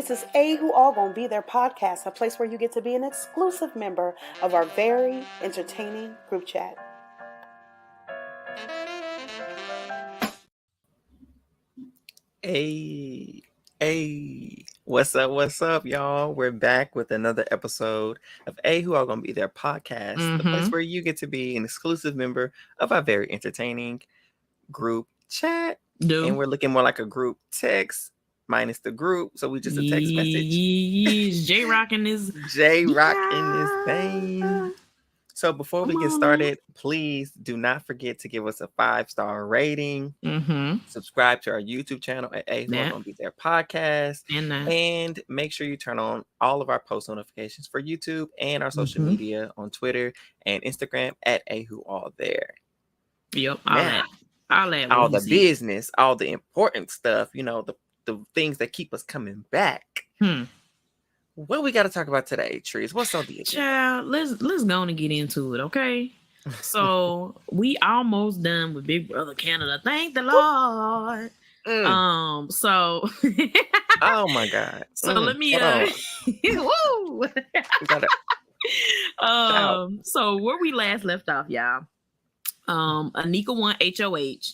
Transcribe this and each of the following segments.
This is Who All Gonna Be Their podcast, a place where you get to be an exclusive member of our very entertaining group chat. Hey, what's up, y'all? We're back with another episode of Who All Gonna Be Their podcast, the place where you get to be an exclusive member of our very entertaining group chat. And we're looking more like a group text minus the group, so we just a text message. J-Rock in this thing. So before we get started, please do not forget to give us a 5-star rating. Subscribe to our YouTube channel at Who All Gonna Be Their podcast, and make sure you turn on all of our post notifications for YouTube and our social media on Twitter and Instagram at Who All There. Yep, all the business, all the important stuff, you know, the things that keep us coming back. What we got to talk about today, Tricie? What's on the agenda? Child, let's go on and get into it, okay? So we almost done with Big Brother Canada. Thank the Lord. So oh my God. So let me woo. So where we last left off, y'all. Anika won HOH,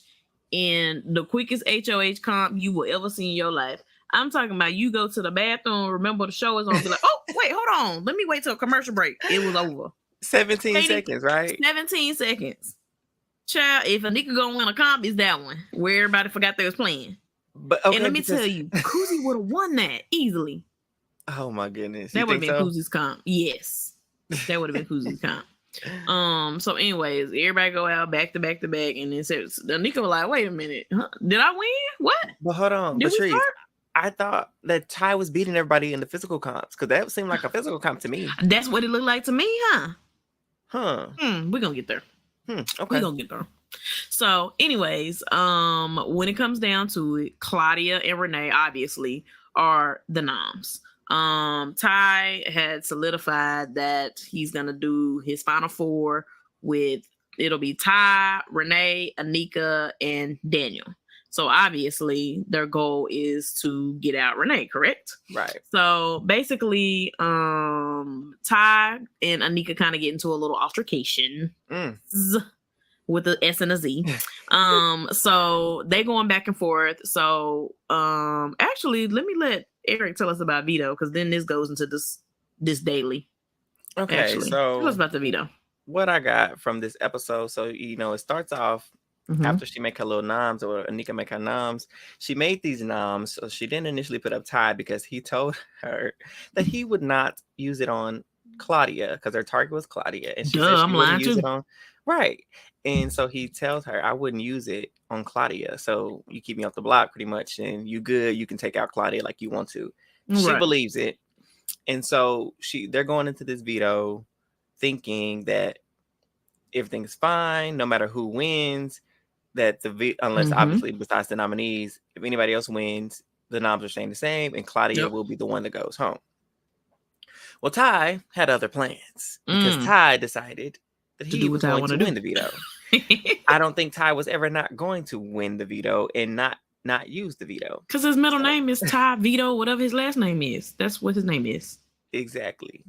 and the quickest HOH comp you will ever see in your life. I'm talking about you go to the bathroom, remember the show is on, be like, oh, wait, hold on. Let me wait till a commercial break. It was over. 17 seconds, right? 17 seconds. Child, if Anika gonna win a comp, it's that one where everybody forgot they was playing. But okay, and let me tell you, Koozie would have won that easily. Oh my goodness. That would have been Koozie's comp. Yes. That would have been Koozie's comp. So anyways, everybody go out back to back to back, and then says Anika was like, wait a minute, did I win? What? But hold on, Patrice. I thought that Ty was beating everybody in the physical comps, because that seemed like a physical comp to me. That's what it looked like to me, huh? We're gonna get there. Okay. We're gonna get there. So, anyways, when it comes down to it, Claudia and Renee obviously are the noms. Ty had solidified that he's gonna do his final four with it'll be Ty, Renee, Anika, and Daniel. So obviously their goal is to get out Renee, correct? Right. So basically, Ty and Anika kind of get into a little altercation with the S and a Z. So they going back and forth. So actually, let me let Eric tell us about veto, because then this goes into this daily. Okay, actually. So tell us about the veto. What I got from this episode, so you know, it starts off after she make her little noms, or Anika make her noms. She made these noms, so she didn't initially put up Ty because he told her that he would not use it on Claudia because her target was Claudia, and she said she wouldn't use it on right. And so he tells her, I wouldn't use it on Claudia. So you keep me off the block pretty much, and you good. You can take out Claudia like you want to. Right. She believes it. And so they're going into this veto thinking that everything's fine, no matter who wins, that unless obviously besides the nominees, if anybody else wins, the noms are staying the same, and Claudia will be the one that goes home. Well, Ty had other plans because Ty decided that he was going to win the veto. I don't think Ty was ever not going to win the veto and not use the veto. Because his middle name is Ty Vito, whatever his last name is. That's what his name is. Exactly.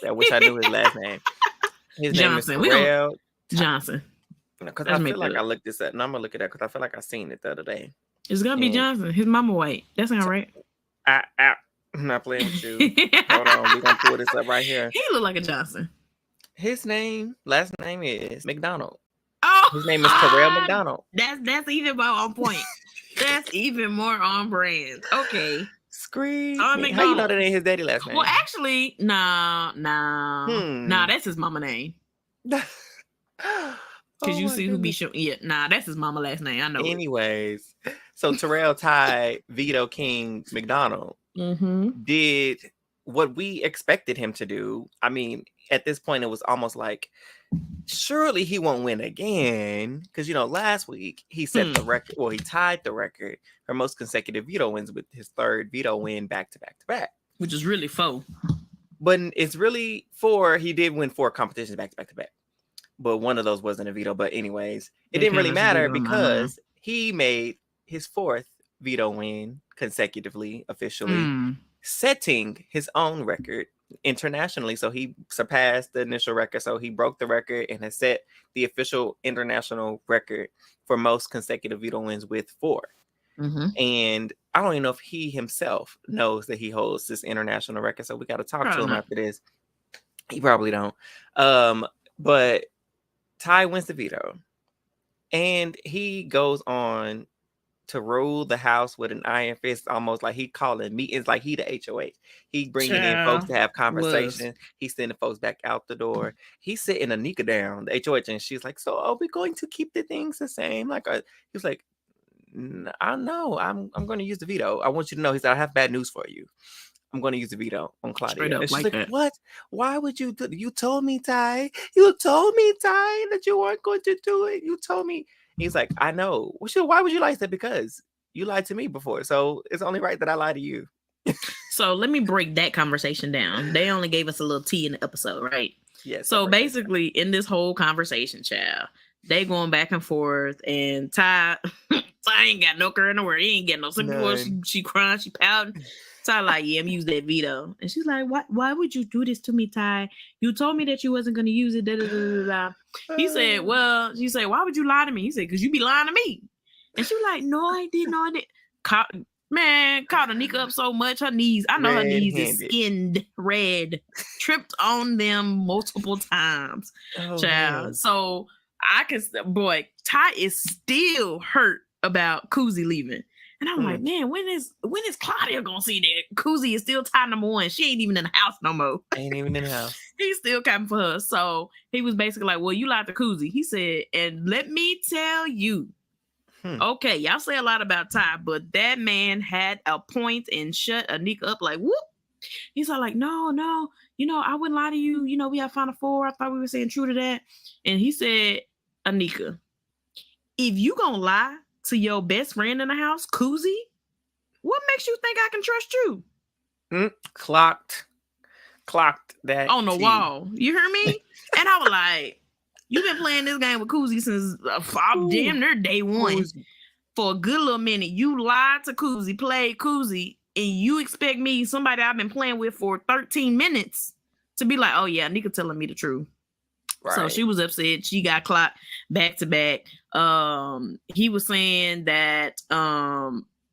I wish I knew his last name. His Johnson. Name is Terrell Johnson. Because I feel like I looked this up, and I'm going to look it up because I feel like I seen it the other day. It's going to be Johnson. His mama white. That's not right. I'm not playing with you. Hold on. We're going to pull this up right here. He look like a Johnson. His last name is McDonald. Oh, his name is Terrell McDonald. That's even more on point. That's even more on brand. Okay. Scream. How you know that ain't his daddy last name? Well, actually, nah, that's his mama name. Because you see who be showing. Yeah, that's his mama last name. I know. Anyways, so Terrell, Ty, Vito, King, McDonald did what we expected him to do. I mean, at this point, it was almost like, surely he won't win again. Because, you know, last week he set the record. Well, he tied the record for most consecutive veto wins with his third veto win back to back to back. Which is really 4. But it's really 4. He did win 4 competitions back to back to back. But one of those wasn't a veto. But anyways, it didn't really matter because he made his 4th veto win consecutively, officially. setting his own record internationally. So he surpassed the initial record. So he broke the record and has set the official international record for most consecutive veto wins with 4. And I don't even know if he himself knows that he holds this international record. So we got to talk to him after this. He probably don't. But Ty wins the veto. And he goes on to rule the house with an iron fist, almost like he calling meetings, like he the HOH. He bringing in folks to have conversations. He's sending folks back out the door. He's sitting Anika down, the HOH, and she's like, "So are we going to keep the things the same?" Like, he was like, "I know. I'm going to use the veto. I want you to know." He said, "I have bad news for you. I'm going to use the veto on Claudia." And she's like, "What? Why would you do? You told me, Ty. You told me, Ty, that you weren't going to do it. You told me." He's like, "I know." Well, why would you lie to that? Because you lied to me before. So it's only right that I lie to you. So let me break that conversation down. They only gave us a little tea in the episode, right? Yes. So basically, in this whole conversation, child, they going back and forth, and Ty ain't got no curve in the world. He ain't getting no sympathy. She crying, she pouting. Ty like, "Yeah, I'm use that veto." And she's like, Why would you do this to me, Ty? You told me that you wasn't going to use it. Da, da, da, da. He said, "Well," she said, "Why would you lie to me?" He said, "Because you be lying to me." And she was like, "No, I didn't. No, I didn't." Caught Anika up so much, her knees, I know her knees is skinned red, tripped on them multiple times, child. Man. So boy, Ty is still hurt about Kuzi leaving. And I'm like, man, when is Claudia gonna see that Kuzi is still Ty number 1? She ain't even in the house no more. Ain't even in the house. He's still coming for her. So he was basically like, "Well, you lied to Kuzi." He said, "And let me tell you, okay, y'all say a lot about Ty, but that man had a point and shut Anika up like whoop." He's all like, no, I wouldn't lie to you. We have Final Four. I thought we were saying true to that." And he said, "Anika, if you gonna lie to your best friend in the house, Kuzi, what makes you think I can trust you?" Clocked that on the wall. You hear me? And I was like, "You've been playing this game with Kuzi since damn near day 1. For a good little minute. You lied to Kuzi, played Kuzi, and you expect me, somebody I've been playing with for 13 minutes, to be like, oh yeah, Nika telling me the truth." Right. So she was upset. She got clocked back to back. He was saying that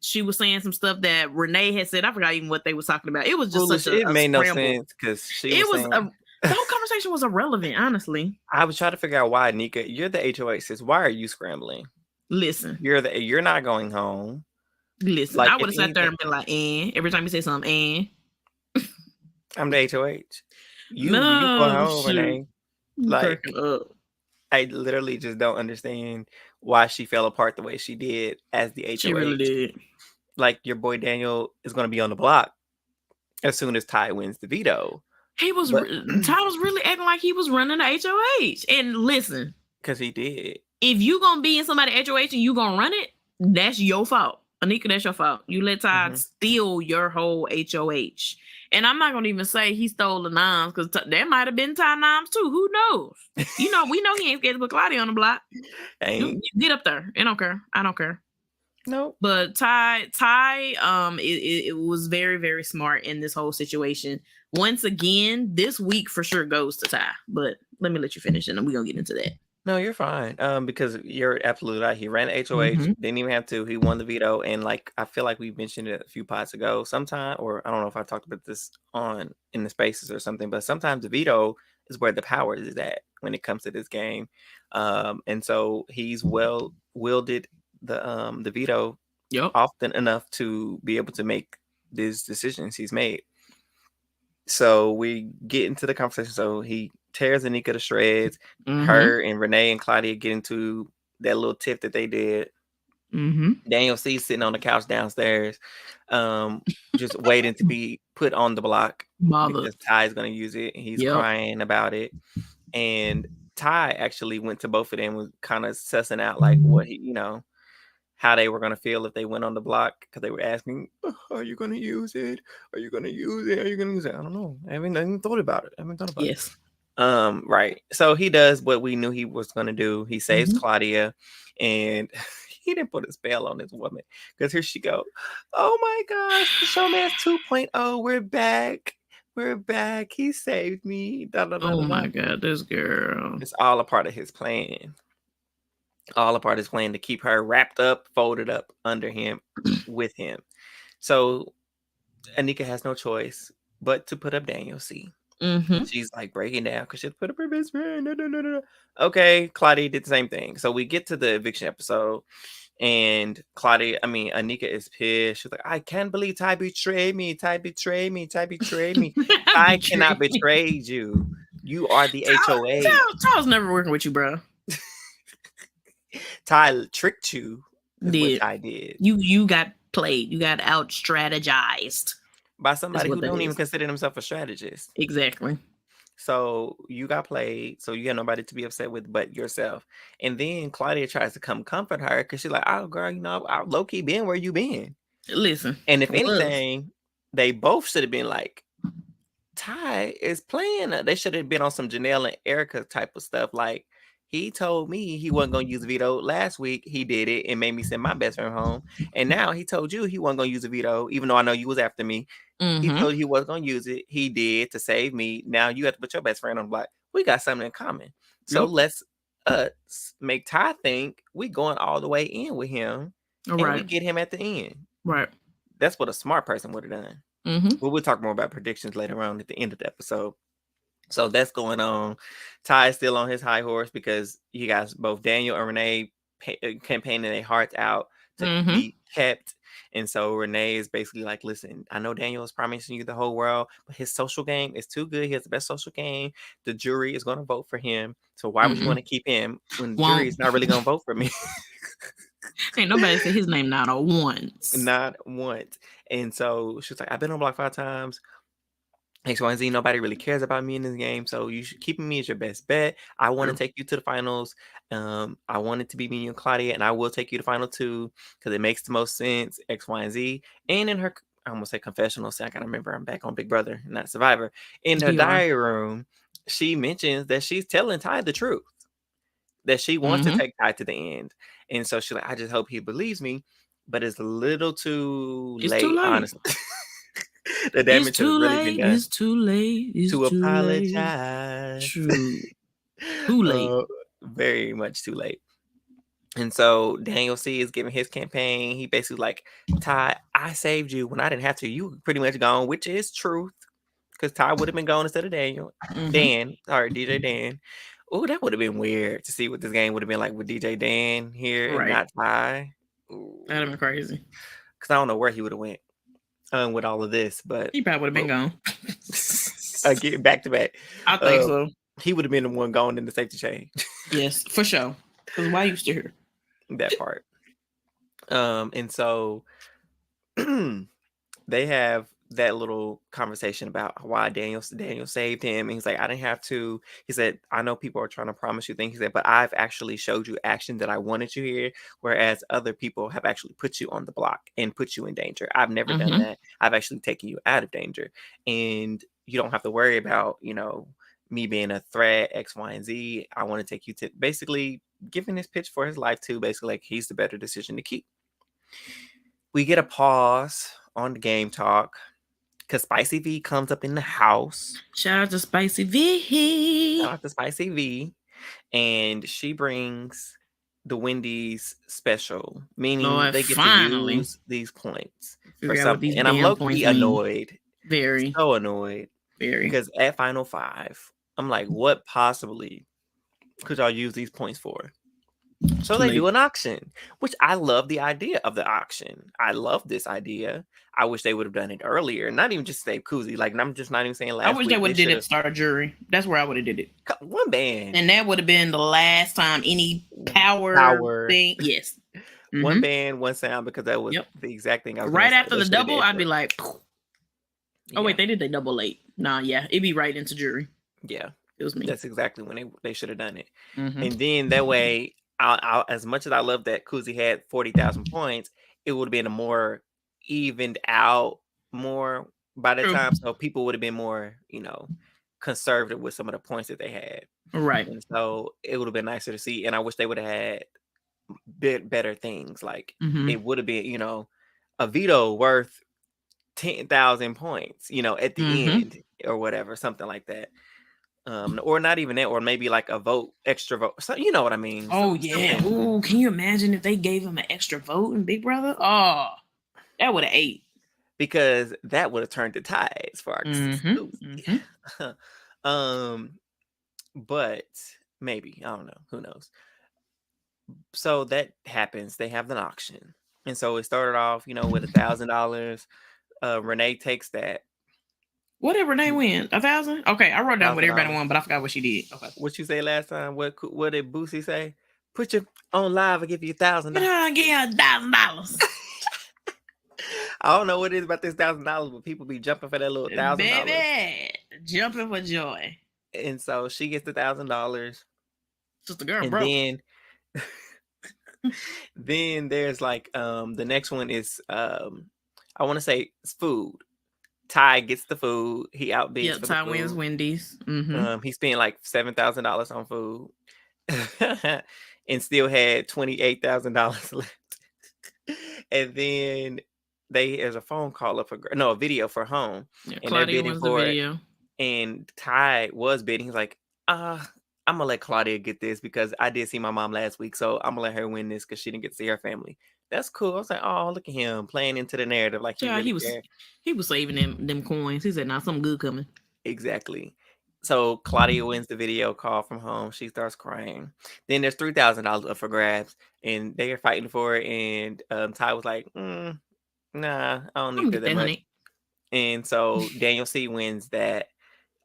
she was saying some stuff that Renee had said. I forgot even what they was talking about. It was just it made no sense because the whole conversation was irrelevant, honestly. I was trying to figure out why, Nika, you're the HOH sis. Why are you scrambling? Listen, you're not going home. Listen, like, I would have sat there and been like, every time you say something, I'm the HOH. You go home, Renee. Like, I literally just don't understand why she fell apart the way she did as the HOH. She really did. Like, your boy Daniel is going to be on the block as soon as Ty wins the veto. Ty was really acting like he was running the HOH. And listen, because he did. If you gonna be in somebody's HOH and you gonna run it, that's your fault. Anika, that's your fault. You let Ty steal your whole HOH. And I'm not gonna even say he stole the noms, because that might have been Ty noms too. Who knows? We know he ain't scared to put Claudia on the block. You get up there. I don't care. No. But Ty, it was very, very smart in this whole situation. Once again, this week for sure goes to Ty. But let me let you finish, and then we're gonna get into that. No, you're fine. Because you're absolutely right. He ran the HOH, didn't even have to. He won the veto, and like I feel like we mentioned it a few pods ago. Sometime, or I don't know if I talked about this in the spaces or something, but sometimes the veto is where the power is at when it comes to this game. And so he's wielded the veto often enough to be able to make these decisions he's made. So we get into the conversation. So he tears Anika to shreds. Her and Renee and Claudia get into that little tip that they did. Daniel C's sitting on the couch downstairs, just waiting to be put on the block because Ty's going to use it. And he's crying about it. And Ty actually went to both of them, was kind of sussing out like what he, how they were going to feel if they went on the block, because they were asking, are you going to use it? Are you going to use it? Are you going to use it? I don't know. I haven't thought about it. Yes. Right. So he does what we knew he was going to do. He saves Claudia, and he didn't put a spell on this woman. Because here she go. Oh my gosh, the Showman's 2.0. We're back. We're back. He saved me. Oh my God, this girl. It's all a part of his plan. All a part of his plan to keep her wrapped up, folded up under him, with him. So Anika has no choice but to put up Daniel C. Mm-hmm. She's like breaking down because she put up her best friend. No. Okay, Claudia did the same thing. So we get to the eviction episode, and Anika is pissed. She's like, I can't believe Ty betrayed me. Ty betrayed me. Ty betrayed me. Ty cannot betray you. You are the HOA. Ty's never working with you, bro. Ty tricked you. Did. What Ty did. You got played. You got out strategized by somebody who don't even consider himself a strategist. Exactly. So you got played. So you got nobody to be upset with but yourself. And then Claudia tries to come comfort her because she's like, oh, girl, I low-key been where you been. Listen. And if anything, they both should have been like, Ty is playing. They should have been on some Janelle and Erica type of stuff. Like, he told me he wasn't going to use a veto last week. He did it and made me send my best friend home. And now he told you he wasn't going to use a veto, even though I know you was after me. Mm-hmm. He told you he wasn't going to use it. He did to save me. Now you have to put your best friend on the block. We got something in common. So let's make Ty think we going all the way in with him. And we get him at the end. Right. That's what a smart person would have done. Mm-hmm. Well, we'll talk more about predictions later on at the end of the episode. So that's going on. Ty is still on his high horse because you guys, both Daniel and Renee, campaigning their hearts out to be kept. And so Renee is basically like, listen, I know Daniel is promising you the whole world, but his social game is too good. He has the best social game. The jury is going to vote for him. So why would you want to keep him when the jury is not really going to vote for me? Ain't nobody said his name not once. Not once. And so she's like, I've been on block 5 times. X, Y, and Z, nobody really cares about me in this game, so you should keep me as your best bet. I want to take you to the finals. I want it to be me and Claudia, and I will take you to final 2 because it makes the most sense, X, Y, and Z. And in her, I almost say confessional, so I gotta remember I'm back on Big Brother, not Survivor. In her diary room, she mentions that she's telling Ty the truth, that she wants to take Ty to the end. And so she's like, I just hope he believes me, but it's a little too late, honestly. The damage has really been done. It's too late. It's to too apologize. True. Too late. Very much too late. And so Daniel C is giving his campaign. He basically like, Ty, I saved you when I didn't have to. You were pretty much gone, which is truth. Because Ty would have been gone instead of Daniel. DJ Dan. Oh, that would have been weird to see what this game would have been like with DJ Dan here and not Ty. That'd have been crazy. Because I don't know where he would have went. With all of this, but he probably would have been gone. Again, back to back. I think so. He would have been the one gone in the safety chain. Yes, for sure. Because why you still here? That part. And so they have that little conversation about why Daniel saved him. And he's like, I didn't have to. He said, I know people are trying to promise you things. He said, but I've actually showed you action that I wanted you here, whereas other people have actually put you on the block and put you in danger. I've never done that. I've actually taken you out of danger. And you don't have to worry about, me being a threat, X, Y, and Z. I want to take you to basically giving his pitch for his life too. Basically, like he's the better decision to keep. We get a pause on the game talk. Because Spicy V comes up in the house. Shout out to Spicy V. Shout out to Spicy V. And she brings the Wendy's special, meaning they get to use these points for something. And I'm low-key annoyed. Very. So annoyed. Very. Because at Final 5, I'm like, what possibly could y'all use these points for? So they do an auction, which I love the idea of the auction. I love this idea. I wish they would have done it earlier. Not even just save Koozie. Like, I'm just not even saying last week. I wish they would have did it Star Jury. That's where I would have did it. One band. And that would have been the last time any power thing. Yes. One band, one sound, because that was the exact thing I was right after the double, I'd be like, oh, wait, they did the double late. Nah, yeah. It'd be right into Jury. Yeah. It was me. That's exactly when they should have done it. And then that way, I'll, as much as I love that Koozie had 40,000 points, it would have been a more evened out more by the time. So people would have been more, conservative with some of the points that they had. Right. And so it would have been nicer to see. And I wish they would have had better things. Like Mhm. it would have been, you know, a veto worth 10,000 points, you know, at the end or whatever, something like that. Or not even that, or maybe like a vote, extra vote. So you know what I mean? Oh yeah. Something. Ooh, can you imagine if they gave him an extra vote in Big Brother? Oh, that would have ate. Because that would have turned the tides for our but maybe, I don't know, who knows. So that happens. They have an auction. And so it started off, you know, with $1,000. Renee takes that. What did Renee win? 1,000? Okay, I wrote down what everybody $1,000. won, but I forgot what she did. Okay. What you say last time? What did Boosie say? Put you on live, I'll give you $1,000. I'll give you $1,000. I don't know what it is about this $1,000, but people be jumping for that little $1,000. Baby, jumping for joy. And so she gets the $1,000. Just a girl, and bro. Then there's like the next one is I want to say it's food. Ty gets the food. He outbids. Yep, Ty wins Wendy's. He spent like $7,000 on food, and still had $28,000 left. And then there's a phone call up a video for home, yeah, and Claudia they're bidding wins for the video. it. And Ty was bidding. He's like, I'm gonna let Claudia get this because I did see my mom last week, so I'm gonna let her win this because she didn't get to see her family. That's cool. I was like, oh, look at him playing into the narrative like he was saving them coins. He said, "Now something good coming." Exactly. So Claudia wins the video call from home. She starts crying. Then there's $3,000 up for grabs, and they are fighting for it. And Ty was like, "Nah, I don't need that much." And so Daniel C wins that.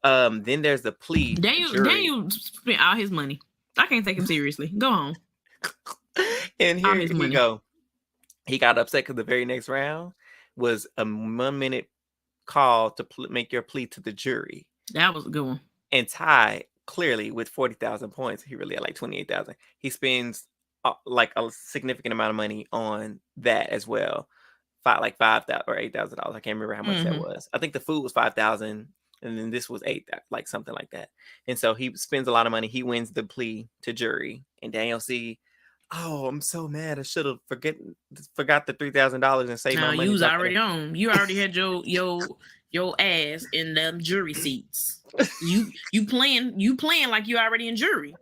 Then there's the plea. Daniel spent all his money. I can't take him seriously. Go on. And here you go. He got upset because the very next round was a 1 minute call to make your plea to the jury. That was a good one. And Ty, clearly with 40,000 points, he really had like 28,000. He spends like a significant amount of money on that as well. Like $5,000 or $8,000. I can't remember how much that was. I think the food was 5,000. And then this was 8,000, like something like that. And so he spends a lot of money. He wins the plea to jury. And Daniel C, oh, I'm so mad. I should have forgot the $3,000 and saved my money. You was already on. You already had your ass in them jury seats. You playing like you already in jury.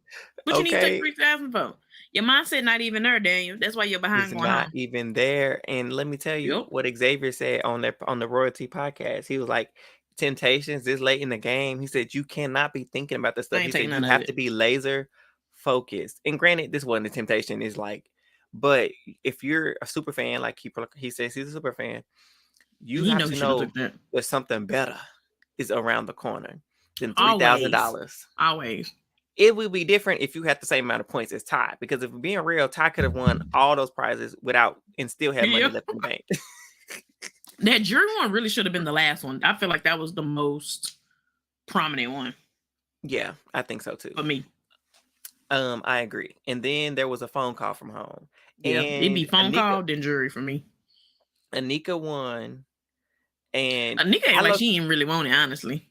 What you need to take $3,000 for? Your mindset not even there, Daniel. That's why you're behind. It's not even there. And let me tell you what Xavier said on the Royalty podcast. He was like, Temptations this late in the game, he said you cannot be thinking about this stuff. He said you have to be laser focused. And granted, this wasn't a temptation, is like, but if you're a super fan, like he says he's a super fan, you have to know that something better is around the corner than $3,000. Always. It would be different if you had the same amount of points as Ty, because if we're being real, Ty could have won all those prizes and still had money left in the bank. That jury one really should have been the last one. I feel like that was the most prominent one. Yeah, I think so too. For me. I agree. And then there was a phone call from home. Yeah, it'd be phone call, then jury for me. Anika won. And Anika ain't like she didn't really want it, honestly.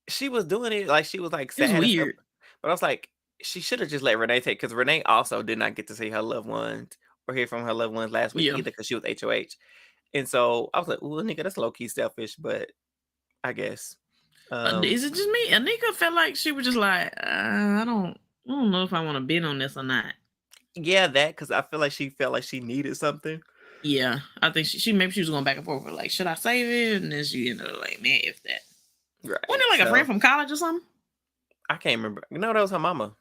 She was doing it like she was like sad. It was weird. But I was like, she should have just let Renee take, because Renee also did not get to see her loved ones or hear from her loved ones last week either, because she was HOH. And so I was like, well, nigga, that's low-key selfish, but I guess. Is it just me? Anika felt like she was just like, I don't know if I want to bid on this or not. Yeah, that, because I feel like she felt like she needed something. Yeah, I think maybe she was going back and forth with like, should I save it? And then she ended up like, man, if that. Right. Wasn't it like a friend from college or something? I can't remember. No, that was her mama.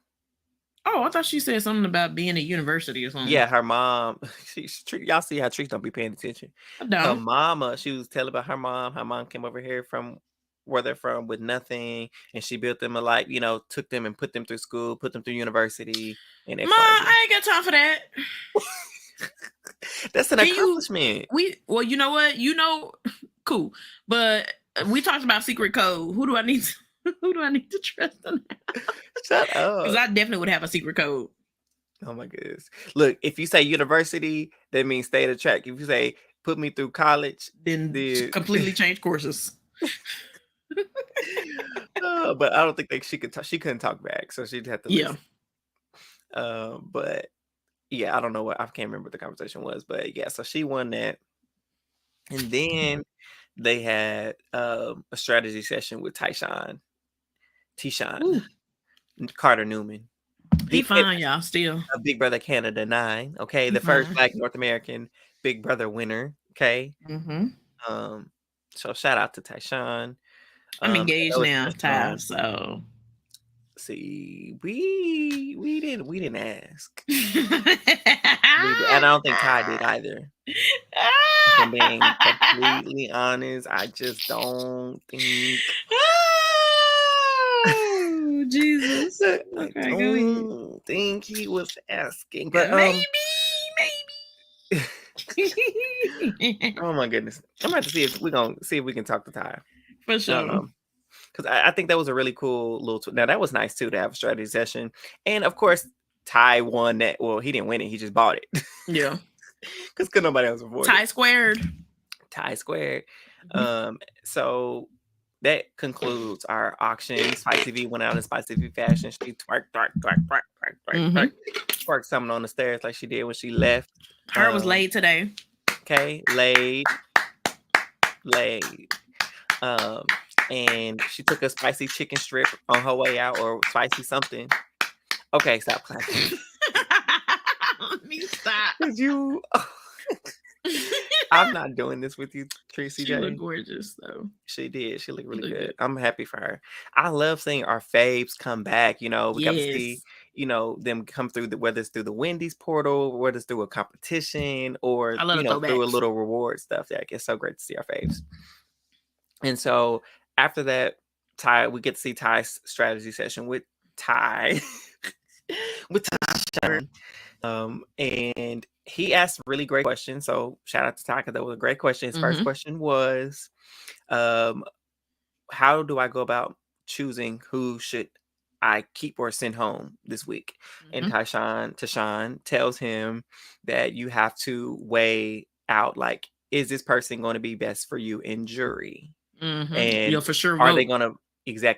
Oh, I thought she said something about being at university or something. Yeah, her mom. Y'all see how Tricie don't be paying attention. Her mama, she was telling about her mom. Her mom came over here from where they're from with nothing, and she built them a life. You know, took them and put them through school, put them through university. And Ma, I ain't got time for that. That's an accomplishment. Well, you know what? Cool. But we talked about secret code. Who do I need to trust on that? Shut up. Because I definitely would have a secret code. Oh my goodness. Look, if you say university, that means stay at the track. If you say put me through college, then completely change courses. But I don't think she couldn't talk back, so she'd have to listen. Yeah. But Yeah, I don't know I can't remember what the conversation was, but yeah, so she won that. And then they had a strategy session with Tyshawn Carter Newman. He fine, y'all, still. Big Brother Canada 9, okay? The first Black North American Big Brother winner, okay? So shout out to Tyshawn. I'm engaged now, Ty, so see, we didn't ask. And I don't think Ty did either. If I'm being completely honest, I just don't think. Oh, Jesus. I don't think he was asking, but maybe. Oh my goodness, I'm gonna have to see if we can talk to Ty for sure. Because I think that was a really cool little. Now that was nice too to have a strategy session, and of course Ty won that. Well, he didn't win it; he just bought it. Yeah, because could nobody else afford Ty it. Ty squared. So that concludes our auction. Spicy V went out in Spicy V fashion. She twerked something on the stairs like she did when she left. Her was laid today. Okay, laid. And she took a spicy chicken strip on her way out, or spicy something. Okay, stop clapping. Let me stop. I'm not doing this with you, Tricie. She looked gorgeous, though. She did. She looked really good. I'm happy for her. I love seeing our faves come back. We got to see, them come through whether it's through the Wendy's portal, whether it's through a competition, or through a little reward stuff. Yeah, it's so great to see our faves. And so after that, we get to see Ty's strategy session with Ty, with Ty. And he asked really great questions. So shout out to Ty, because that was a great question. His first question was, how do I go about choosing who should I keep or send home this week? And Tyshawn tells him that you have to weigh out, like, is this person going to be best for you in jury? And your for sure are vote. they going to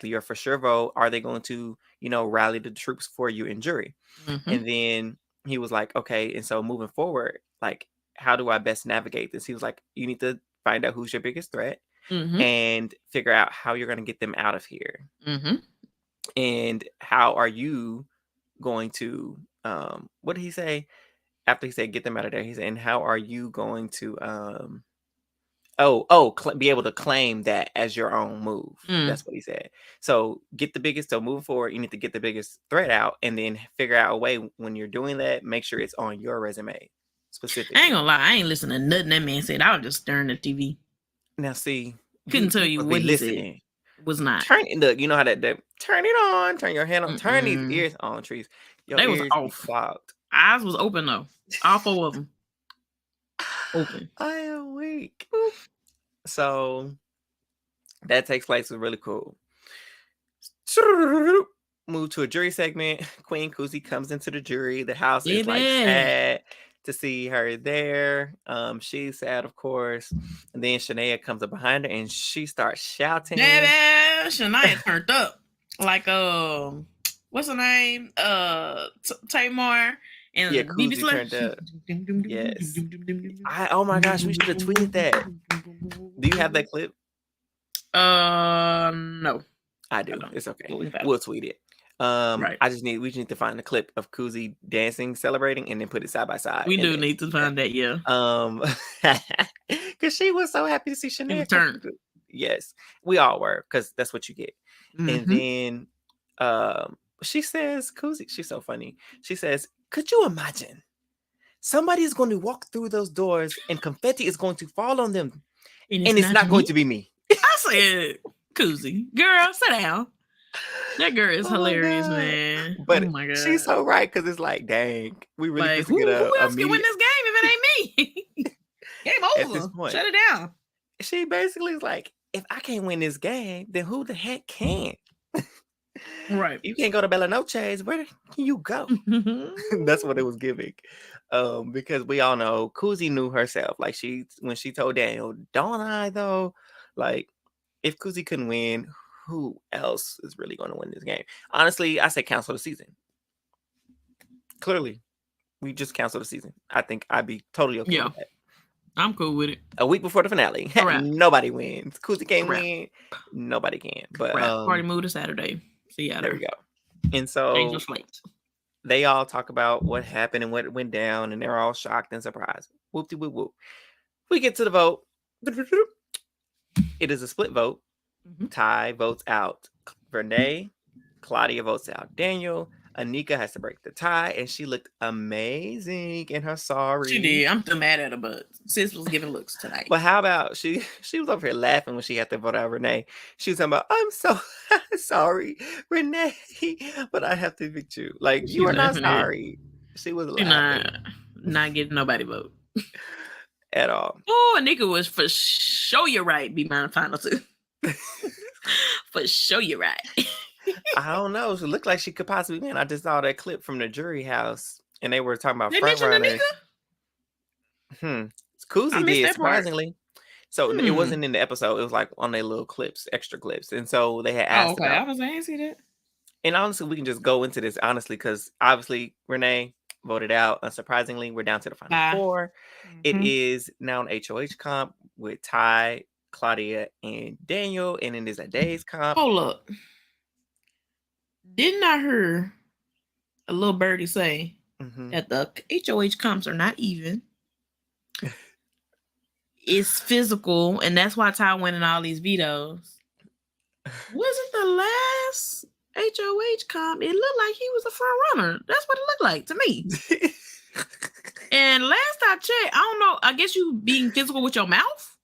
your for sure vote? Are they going to, rally the troops for you in jury? And then he was like, okay, and so moving forward, like, how do I best navigate this? He was like, you need to find out who's your biggest threat and figure out how you're going to get them out of here. And how are you going to, what did he say? After he said, get them out of there, he said, and how are you going to, be able to claim that as your own move. That's what he said. So moving forward, you need to get the biggest threat out, and then figure out a way when you're doing that, make sure it's on your resume specifically. I ain't gonna lie, I ain't listening to nothing that man said. I was just staring at TV. Now see, couldn't tell you what he said. Was not. Look, you know how that turn it on, turn your hand on, turn these ears on, Trees. They was off. Clogged. Eyes was open though. All 4 of them. Open. I am weak. So that takes place. Was really cool. Move to a jury segment. Queen Kuzi comes into the jury. The house is like sad to see her there. She's sad, of course. And then Shania comes up behind her and she starts shouting. Baby, Shania turned up. Like what's her name? Tamar. And Kuzi turned up. Yes. Oh my gosh, we should have tweeted that. Do you have that clip? No. I do. It's okay. We'll tweet it. Right. We just need to find the clip of Kuzi dancing, celebrating, and then put it side by side. We do need to find that, yeah. Because she was so happy to see Shania turn. Yes, we all were, because that's what you get. And then she says, Kuzi, she's so funny. She says, could you imagine? Somebody is going to walk through those doors and confetti is going to fall on them. And it's not going to be me. I said, Kuzi, girl, sit down. That girl is hilarious, man. But she's so right, because it's like, dang, we really who else can win this game if it ain't me? Game over. At this point, shut it down. She basically is like, if I can't win this game, then who the heck can? Right. You can't go to Bella Noche's. Where can you go? That's what it was giving. Because we all know Kuzi knew herself. Like, when she told Daniel, don't I though? Like, if Kuzi couldn't win, who else is really going to win this game? Honestly, I say cancel the season. Clearly. we just cancel the season. I think I'd be totally okay with that. I'm cool with it. A week before the finale, nobody wins. Kuzi can't win. Nobody can. But party move to Saturday. See ya. There we go. And so they all talk about what happened and what went down, and they're all shocked and surprised. Whoop-de whoop whoop. We get to the vote. It is a split vote. Ty votes out Renee. Claudia votes out Daniel. Anika has to break the tie, and she looked amazing in her sorry. She did. I'm still mad at her, but sis was giving looks tonight. But how about she was over here laughing when she had to vote out Renee. She was talking about, I'm so sorry, Renee, but I have to evict you. Like, you are not sorry. She was laughing. Not getting nobody vote. At all. Oh, Anika was for sure you're right. Be mine final two. For sure you're right. I don't know. She looked like she could possibly win. I just saw that clip from the jury house, and they were talking about front runners. Kuzi did, surprisingly. So it wasn't in the episode. It was like on their little clips, extra clips. And so they had asked about, I was like, I didn't see that. And honestly, we can just go into this honestly, because obviously Renee voted out. Unsurprisingly, we're down to the final four. It is now an HOH comp with Ty, Claudia, and Daniel, and it is a days comp. Hold up. Didn't I hear a little birdie say that the HOH comps are not even? It's physical, and that's why Ty winning all these vetoes. Wasn't the last HOH comp? It looked like he was a front runner. That's what it looked like to me. And last I checked, I don't know. I guess you being physical with your mouth,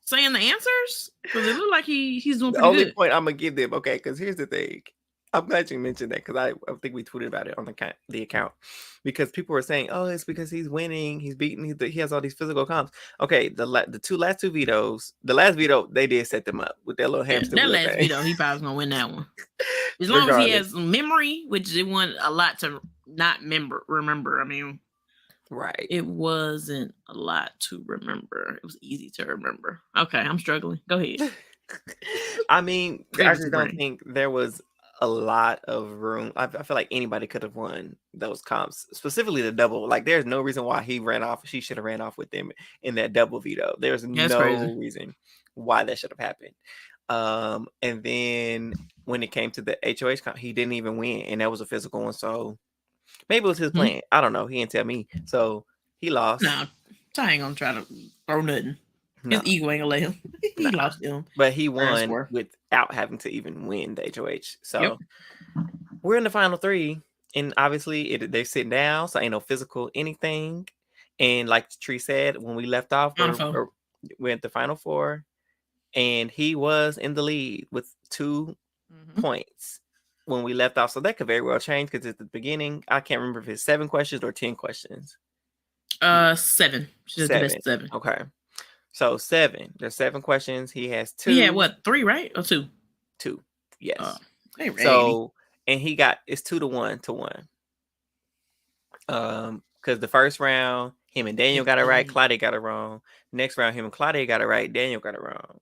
saying the answers, because it looked like he's doing pretty good. The only point I'm gonna give them, okay, because here's the thing. I'm glad you mentioned that, because I think we tweeted about it on the account, because people were saying, oh, it's because he's winning, he's beating, he has all these physical comps. Okay, the last two vetoes, the last veto, they did set them up with their little hamster. That last veto, he probably gonna win that one. As long as he has memory, which it wasn't a lot to not remember. I mean, right. It wasn't a lot to remember. It was easy to remember. Okay, I'm struggling. Go ahead. I mean, I just don't think there was a lot of room. I feel like anybody could have won those comps, specifically the double. Like, there's no reason why she should have ran off with them in that double veto. There's no reason why that should have happened. And then when it came to the HOH comp, he didn't even win, and that was a physical one. So maybe it was his plan. I don't know. He didn't tell me. So he lost. No, Ty ain't gonna try to throw nothing. His ego ain't gonna let him. He lost him. But he won without having to even win the HOH. So we're in the final three. And obviously they're sitting down. So ain't no physical anything. And like Tricie said, when we left off, we're at the final four. And he was in the lead with 2 points when we left off. So that could very well change, because at the beginning, I can't remember if it's 7 questions or 10 questions. 7. She's the best 7. Okay. So 7. There's 7 questions. He has 2. He had what? 3, right? Or 2? 2. Yes. So, and he got, it's 2-1 to 1. Because the first round, him and Daniel got it right. Claudia got it wrong. Next round, him and Claudia got it right. Daniel got it wrong.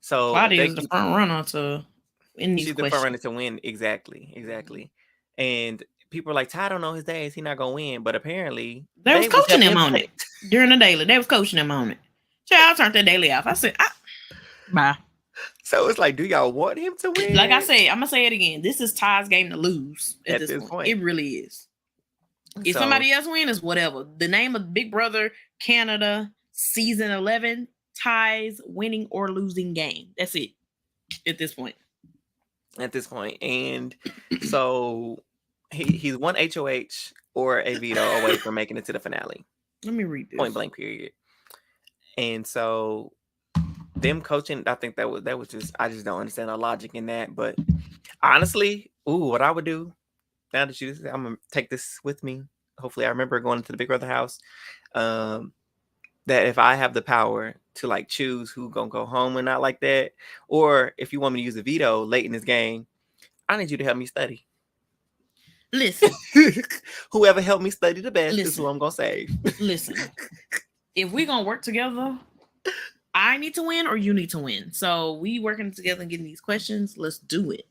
So Claudia is the front runner to win these questions. She's the front runner to win. Exactly. And people are like, Ty don't know his days. He's not gonna win. But apparently, they was coaching him on it during the daily. They was coaching him on it. Child, I turned that daily off. I said, bye. So it's like, do y'all want him to win? Like I said, I'm gonna say it again. This is Ty's game to lose at this point. It really is. If somebody else wins, it's whatever. The name of Big Brother Canada season 11, Ty's winning or losing game. That's it. At this point. And so he's one HOH or a veto away from making it to the finale. Let me read this. Point blank period. And so them coaching, I think that was just, I just don't understand the logic in that. But honestly, what I would do, now that I'm gonna take this with me. Hopefully I remember going into the Big Brother house. That if I have the power to like choose who gonna go home or not like that, or if you want me to use a veto late in this game, I need you to help me study. Listen. Whoever helped me study the best is who I'm gonna save. Listen. If we're gonna work together, I need to win or you need to win. So we working together and getting these questions. Let's do it.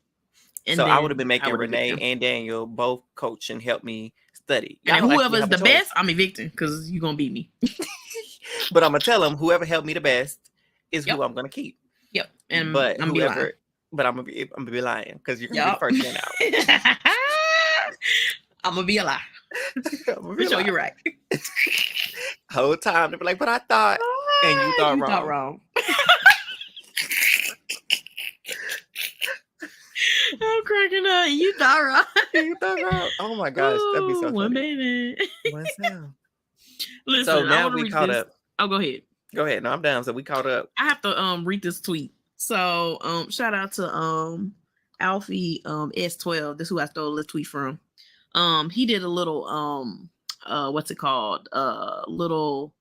And so I would have been making Renee and Daniel both coach and help me study. And Y'all don't actually whoever's have a the choice. best, I'm evicting because you're gonna beat me. But I'm gonna tell them whoever helped me the best is Yep. who I'm gonna keep. Yep. And But I'm whoever, but I'm gonna be lying because you're gonna be the first man out. I'm gonna be a lie. I'm gonna be For sure, lying. you're right. Whole time they be like, but I thought, and you thought wrong. Thought wrong. I'm cracking up. You thought wrong. You thought wrong. Oh my gosh, that'd be so funny. One minute. One sound. Listen, So now I wanna we read caught this. up. Oh, go ahead. Go ahead. No, I'm down. So we caught up. I have to read this tweet. So shout out to Alfie S12. This is who I stole this tweet from. He did a little what's it called? Little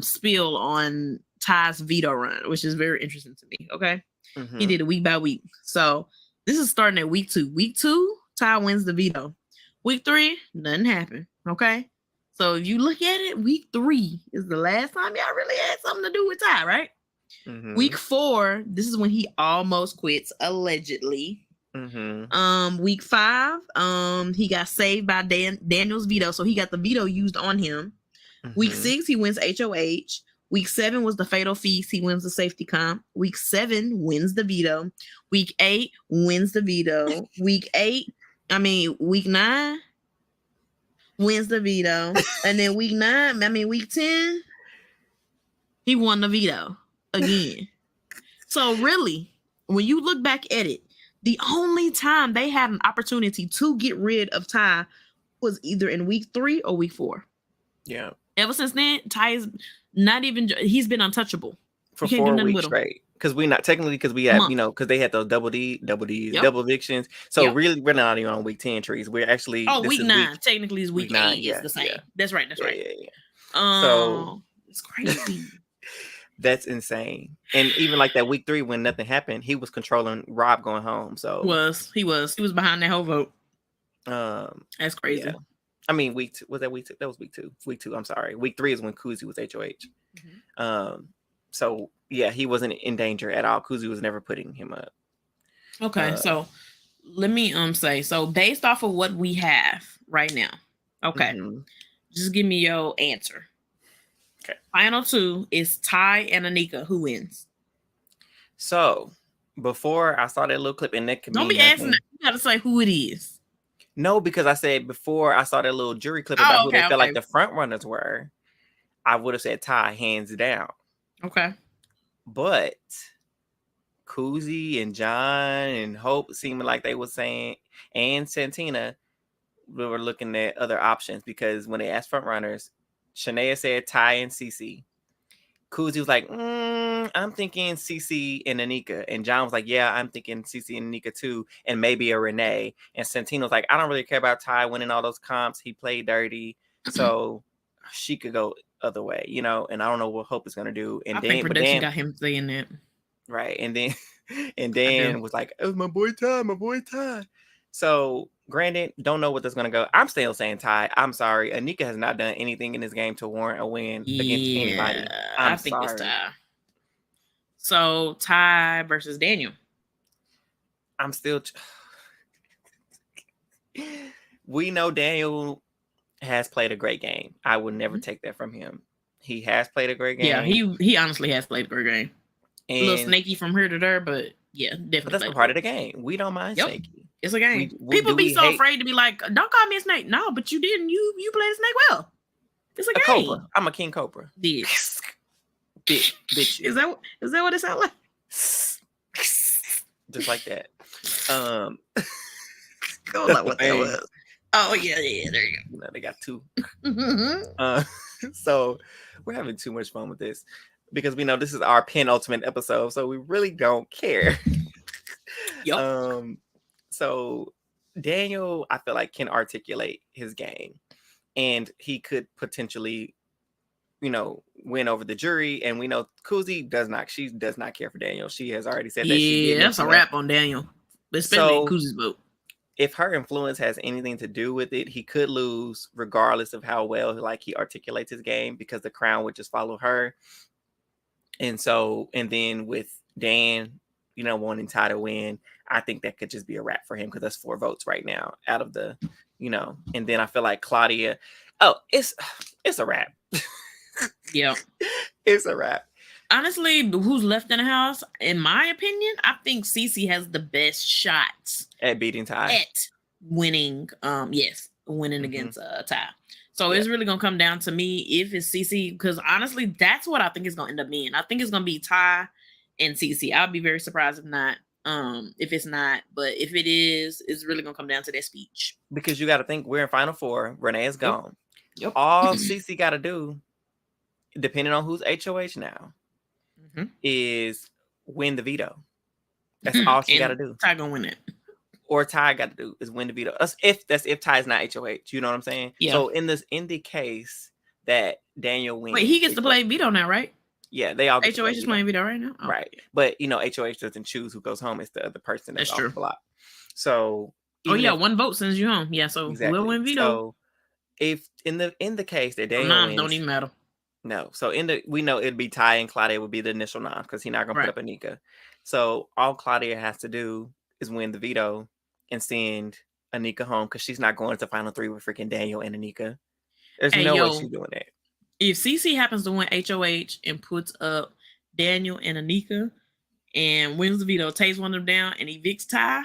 spiel on Ty's veto run, which is very interesting to me. Okay. Mm-hmm. He did it week by week. So this is starting at week 2. Week 2, Ty wins the veto. Week 3, nothing happened. Okay. So if you look at it, week 3 is the last time y'all really had something to do with Ty, right? Mm-hmm. Week 4, this is when he almost quits, allegedly. Mm-hmm. Week 5, he got saved by Daniel's veto, so he got the veto used on him. Mm-hmm. Week 6, he wins HOH. Week 7 was the fatal feast. He wins the safety comp. Week 7 wins the veto. Week 8 wins the veto. Week 9 wins the veto. And then week 10, he won the veto again. So really, when you look back at it, the only time they had an opportunity to get rid of Ty was either in week 3 or week 4. Yeah. Ever since then, Ty is not even, he's been untouchable. For 4 weeks straight. Because we have, because they had those double evictions. So really, we're not even on week 10 trees. We're actually week 9. Technically, is week 8. Yeah, it's the same. Yeah. That's right. Yeah. So it's crazy. That's insane. And even like that week 3 when nothing happened, he was controlling Rob going home. So he was behind that whole vote. That's crazy. Yeah. I mean, week 2 was that week 2? That was week 2. Week 2. I'm sorry. Week 3 is when Kuzi was HOH. Mm-hmm. So yeah, he wasn't in danger at all. Kuzi was never putting him up. Okay, so let me say, so based off of what we have right now, okay, just give me your answer. Okay. Final 2 is Ty and Anika. Who wins? So before I saw that little clip, and that could don't be asking. You gotta say who it is. No, because I said before I saw that little jury clip about who they felt like the front runners were, I would have said Ty hands down. Okay. But Kuzi and John and Hope seemed like they were saying, and Santina, we were looking at other options because when they asked front runners, Shania said Ty and Cece. Kuzi was like, I'm thinking Cece and Anika. And John was like, yeah, I'm thinking Cece and Anika too. And maybe a Renee. And Santino was like, I don't really care about Ty winning all those comps. He played dirty. So she could go other way, and I don't know what Hope is going to do. And I think production got him saying that. Right. And then was like, oh, my boy Ty. So granted, don't know what that's going to go. I'm still saying Ty. I'm sorry. Anika has not done anything in this game to warrant a win against anybody. I think it's Ty. So Ty versus Daniel. I'm still. We know Daniel has played a great game. I would never take that from him. He has played a great game. Yeah, he honestly has played a great game. And a little snaky from here to there, but yeah, definitely. But that's a part of the game. We don't mind snaky. It's a game. People be so afraid to be like, don't call me a snake. No, but you didn't. You played a snake well. It's a game. Cobra. I'm a king cobra. Bitch. Bitch. Is that what it sounds like? Just like that. Like what that was. Oh yeah, there you go. They got 2. So we're having too much fun with this because we know this is our penultimate episode, so we really don't care. Yep. So Daniel, I feel like, can articulate his game, and he could potentially, win over the jury. And we know Kuzi does not. She does not care for Daniel. She has already said that. Yeah, that's a wrap on Daniel, especially Kuzi's vote. If her influence has anything to do with it, he could lose regardless of how well he articulates his game, because the crown would just follow her. And then with Dan, wanting Ty to win, I think that could just be a wrap for him, because that's 4 votes right now out of the you know, and then I feel like Claudia, it's a wrap. Yeah. It's a wrap. Honestly, who's left in the house, in my opinion, I think Cece has the best shots At beating Ty. At winning, winning against Ty. So it's really gonna come down to me if it's Cece, because honestly, that's what I think it's gonna end up being. I think it's gonna be Ty and Cece. I'll be very surprised if not. If it's not, but if it is, it's really gonna come down to that speech. Because you got to think we're in Final Four. Renee is gone. Yep. All Cece got to do, depending on who's HOH now, is win the veto. That's all she got to do. Ty gonna win it. Or Ty got to do is win the veto. If Ty's not HOH, you know what I'm saying? Yeah. So in the case that Daniel wins, wait, he gets to play veto now, right? Yeah, they all HOH is playing veto right now. Oh, right, but you know, HOH doesn't choose who goes home. It's the other person that's off the block. So one vote sends you home. Yeah, so exactly. we'll win veto. So if in the case that Daniel wins, don't even matter. No, so we know it'd be Ty and Claudia would be the initial nom because he's not gonna put up Anika. So all Claudia has to do is win the veto and send Anika home because she's not going to the final three with freaking Daniel and Anika. There's no way she's doing that. If CC happens to win HOH and puts up Daniel and Anika and wins the veto, takes one of them down and evicts Ty,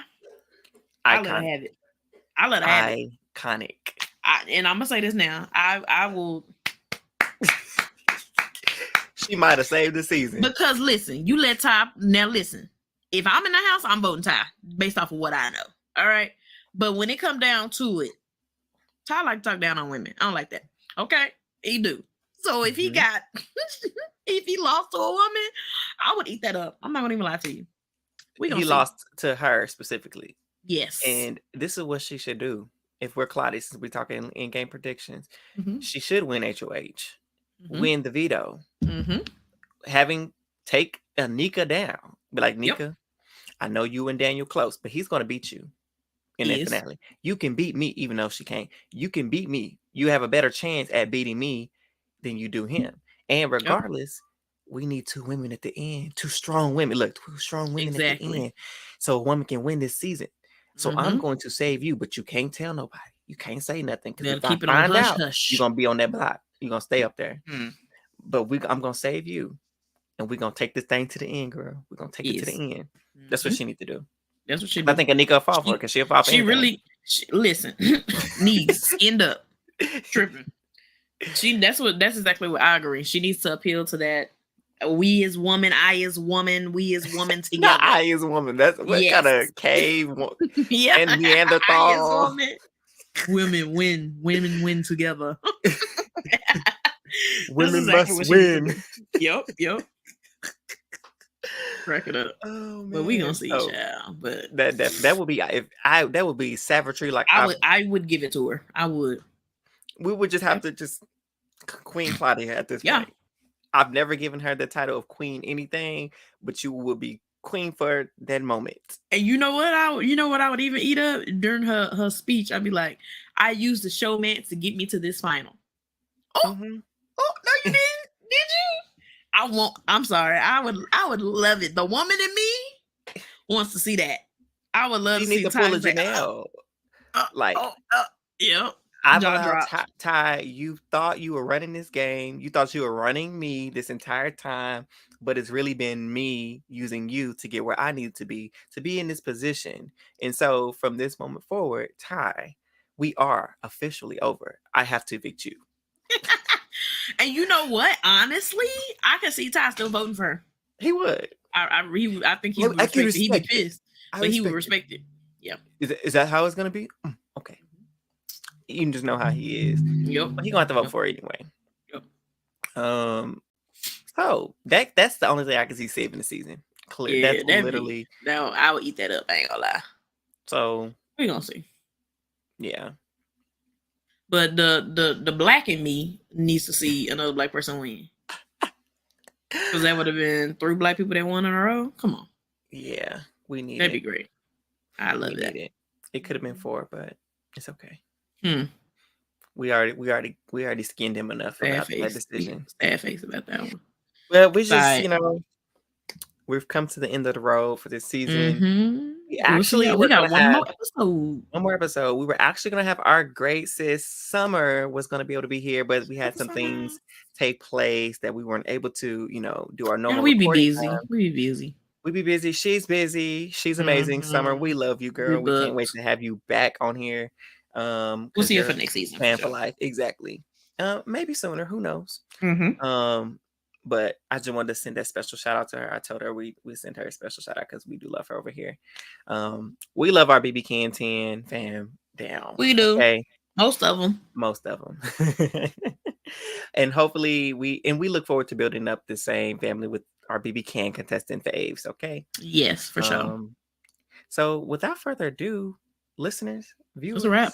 I let her have it. I let her have it. Iconic. And I'm gonna say this now. I will. She might have saved the season. Because listen, you let Ty. Now listen, if I'm in the house, I'm voting Ty based off of what I know. All right. But when it come down to it, Ty like to talk down on women. I don't like that. Okay. He do. So if he got, if he lost to a woman, I would eat that up. I'm not gonna even lie to you. He lost to her specifically. Yes. And this is what she should do. If we're Claudia, since we're talking in-game predictions, she should win HOH, win the veto, take Anika down. Be like, Nika, I know you and Daniel close, but he's going to beat you in that finale. You can beat me, even though she can't. You can beat me. You have a better chance at beating me than you do him. And regardless, we need two women at the end. Two strong women. Look, two strong women at the end. So a woman can win this season. So I'm going to save you, but you can't tell nobody. You can't say nothing. Because if I find out, you're going to be on that block. You're going to stay up there. But I'm going to save you. And we're going to take this thing to the end, girl. We're going to take it to the end. That's what she needs to do. That's what she do. I think Anika will fall for her because she'll fall for She really, listen, knees skinned up, tripping. That's exactly what I agree. She needs to appeal to that. We as woman, I as woman, we as woman together. Not I as woman. That's what kind of cave and Neanderthal. Women win together. Women must win. Yep. Crack it up. Oh, but we gonna see, child. But that would be that would be savagery. Like I would give it to her. I would. We would just have to Queen Claudia at this point. I've never given her the title of queen anything, but you will be queen for that moment. And you know what I would even eat up during her speech. I'd be like, I used the showman to get me to this final. Oh, no, you didn't. Did you? I'm sorry. I would love it. The woman in me wants to see that. I would love to see pull a Janelle. I allowed Ty, you thought you were running this game. You thought you were running me this entire time, but it's really been me using you to get where I needed to be in this position. And so from this moment forward, Ty, we are officially over. I have to evict you. And you know what? Honestly, I can see Ty still voting for her. He would. I think he would respect it. He'd be pissed, but he would respect it. Yeah. Is that how it's going to be? Okay. You just know how he is. Yep. But he's gonna have to vote for it anyway. Yep. So that's the only thing I can see saving the season. Clear. Yeah, that's literally. No, I would eat that up. I ain't gonna lie. So we gonna see. Yeah. But the black in me needs to see another black person win. Because that would have been 3 black people that won in a row. Come on. Yeah, we need. That'd be great. I love that. It could have been 4, but it's okay. We already skinned him enough about that decision. Sad face about that one. Well, we just we've come to the end of the road for this season. We got one more episode. One more episode. We were actually going to have our great sis Summer was going to be able to be here, but we had some things take place that we weren't able to, do our normal recording time. We be busy. We be busy. She's busy. She's amazing. Summer, we love you, girl. We can't wait to have you back on here. We'll see you for next season. Plan for life. Exactly. Maybe sooner. Who knows? But I just wanted to send that special shout out to her. I told her we sent her a special shout out because we do love her over here. We love our BBCAN11 fam down. We do. Okay? Most of them. And hopefully we look forward to building up the same family with our BBCAN contestant faves. Okay. Yes, for sure. So without further ado, listeners, viewers, it's a wrap.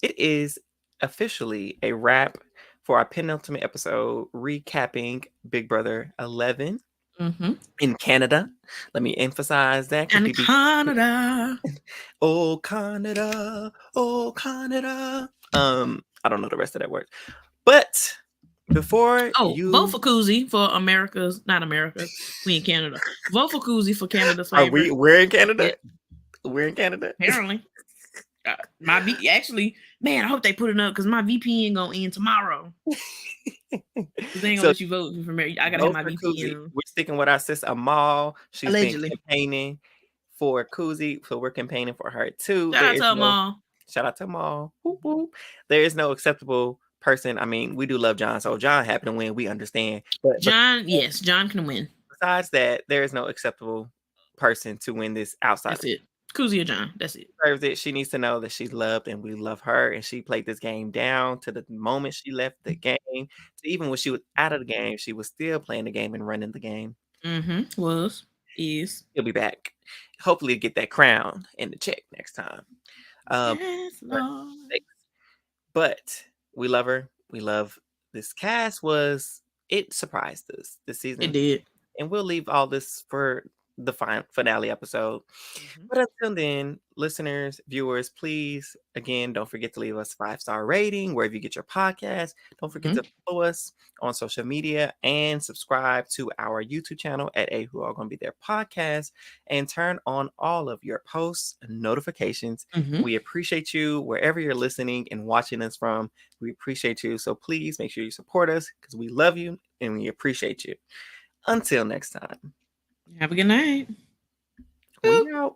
It is officially a wrap for our penultimate episode recapping Big Brother 11 in Canada. Let me emphasize that. And Canada. Oh, Canada. Oh, Canada. I don't know the rest of that word. But before vote for Kuzi for America's, not America. We in Canada. Vote for Kuzi for Canada's favorite. We're in Canada? Yeah. We're in Canada? Apparently. Man, I hope they put it up because my VPN gonna end tomorrow. They ain't gonna let you vote for me. I gotta have my VPN. We're sticking with our sis Amal. She's been campaigning for Kuzi, so we're campaigning for her too. Shout out to Amal. Whoop, whoop. There is no acceptable person. I mean, we do love John, so John happened to win. We understand. But John can win. Besides that, there is no acceptable person to win this outside. That's it. Kuzi or John. That's it. She needs to know that she's loved and we love her. And she played this game down to the moment she left the game. So even when she was out of the game, she was still playing the game and running the game. Is. He'll be back. Hopefully get that crown and the check next time. Yes, Lord. But we love her. We love this cast. It surprised us this season. It did. And we'll leave all this for the finale episode. But until then, listeners, viewers, please, again, don't forget to leave us a 5-star rating wherever you get your podcast. Don't forget to follow us on social media and subscribe to our YouTube channel at A Who All Gonna Be There podcast and turn on all of your posts and notifications. We appreciate you wherever you're listening and watching us from. We appreciate you. So please make sure you support us because we love you and we appreciate you. Until next time. Have a good night. We out.